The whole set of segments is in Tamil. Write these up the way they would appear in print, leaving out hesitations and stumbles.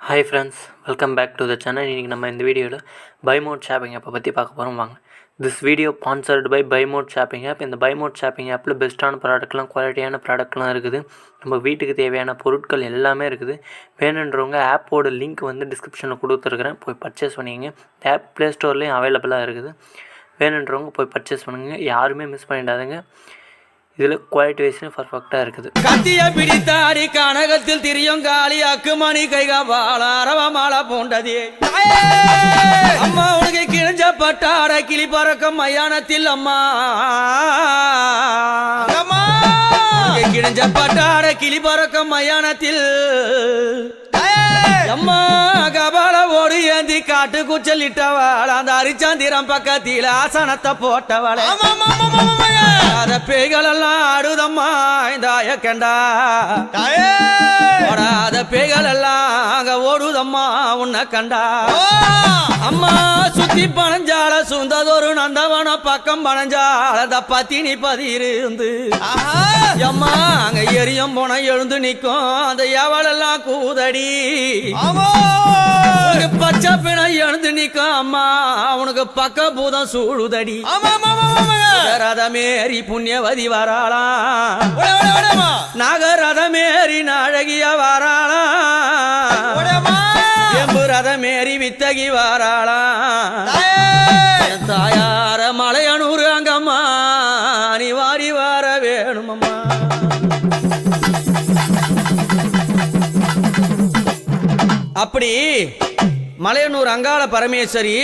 Hi friends, welcome back to the channel. In this video, buy mode shopping app பத்தி பார்க்க போறோம் வாங்க. This video sponsored by buy mode shopping app. இந்த buy mode shopping appல பெஸ்டான ப்ராடக்ட்லாம் குவாலிட்டியான ப்ராடக்ட்லாம் இருக்குது. நம்ம வீட்டுக்கு தேவையான பொருட்கள் எல்லாமே இருக்குது. வேணும்ன்றவங்க ஆப்போட லிங்க் வந்து டிஸ்கிரிப்ஷன்ல கொடுத்துருக்கேன். போய் பர்ச்சேஸ் பண்ணிக்கங்க. ஆப் Play Storeலயும் அவேலபிளா இருக்குது. வேணும்ன்றவங்க போய் பர்ச்சேஸ் பண்ணுங்க. யாருமே மிஸ் பண்ணிடாதீங்க. இதுல குவாலிட்டி வைஸ் பர்ஃபெக்ட்டா இருக்குது. கத்திய பிடித்தாடி கனகத்தில் திரியும் காளி அக்குமணி கைகாபால அரவமால போண்டதே அம்மா உனக்கு கிழிஞ்ச பட்டாட கிளி பறக்கும் மயானத்தில் அம்மா கிழிஞ்ச பட்டாட கிளி பறக்கும் மயானத்தில் அம்மா கபால ஓடி ஏந்தி காட்டு குச்சலிட்டவாள் அந்த அரிச்சாந்திரம் பக்கத்தில் ஆசனத்தை போட்டவளே அத பேய்களெல்லாம் ஆடுதம்மா இந்த ஆயக்கண்டா ஓடாத பேய்களெல்லாம் அங்க ஓடுதம்மா உன்னை கண்டா அம்மா சுத்தி பணஞ்சால சுந்ததொரு நந்தவன பக்கம் பணஞ்சால அந்த பத்தினி பதிருந்து அம்மா அங்க எரியும் போன எழுந்து நிக்கும் அந்த எவளெல்லாம் கூதடி பச்சை பிணை எழுந்து நிக்கும் அம்மா அவனுக்கு பக்க பூதம் சூழுதடி ரதமேரி புண்ணியவதி வராளா நாகரதமேரி நாழகிய வராளா எம்பு ரதமேரி வித்தகி வராளா தாயார மலையனூர் அங்கம்மா நீ வாரி வர வேணுமம்மா அப்படி மலையனூர் அங்காள பரமேஸ்வரி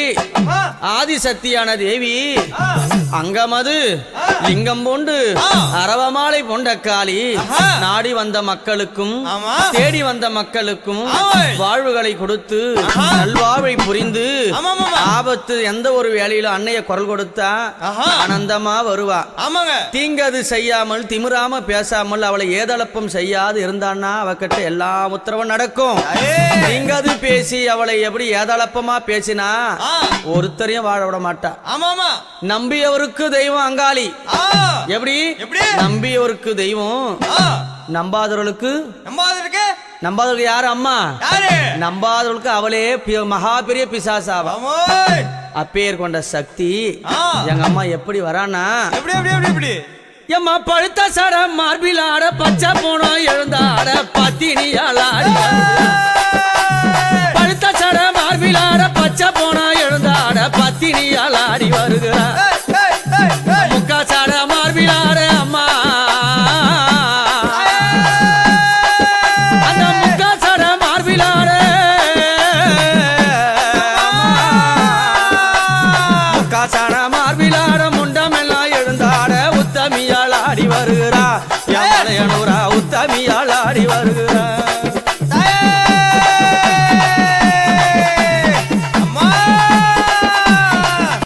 ஆதிசக்தியான தேவி அங்கமது லிங்கம் போண்டு அரவமாலை போண்ட காளி நாடி வந்த மக்களுக்கும் தேடி வந்த மக்களுக்கும் வாழ்வுகளை கொடுத்து நல்வாழ்வை புரிந்து ஆபத்து எந்த ஒரு வேலையிலும் அன்னைய குரல் கொடுத்தா ஆனந்தமா வருவா தீங்கது செய்யாமல் திமிராம பேசாமல் அவளை ஏதளப்பம் செய்யாது இருந்தான்னா அவகிட்ட எல்லா உத்தரவும் நடக்கும் தீங்கது பேசி அவளை எப்படி ஏதளப்பமா பேசினா ஒருத்தரையும் வாழ விட மாட்டா நம்பியவருக்கு தெய்வம் அங்காளி எப்படி நம்பியவருக்கு தெய்வம் நம்பாதவர்களுக்கு யாரு அம்மா நம்பாதவர்களுக்கு அவளே மகா பெரிய பிசாசாவா அப்பேர் கொண்ட சக்தி எங்க அம்மா எப்படி வரானா எம்மா பழுத்த சட மார்பில் ஆட பச்சை போனோம் எழுந்தாட பத்தினியால் ஆடி பழுத்த சட மார்பில் ஆட பச்சை போனோம் எழுந்தாட பத்தினியால் ஆடி வருகிறார் முக்கா சட மார்பில் ஆட அம்மா அந்த முக்கா சட மார்பில் ஆட முக்கா சட மார்பில் ஆட முண்டமெல்லாம் எழுந்தாட உத்தமியால் ஆடி வருகிறா யானையனூரா உத்தமியால் ஆடி வருகிறா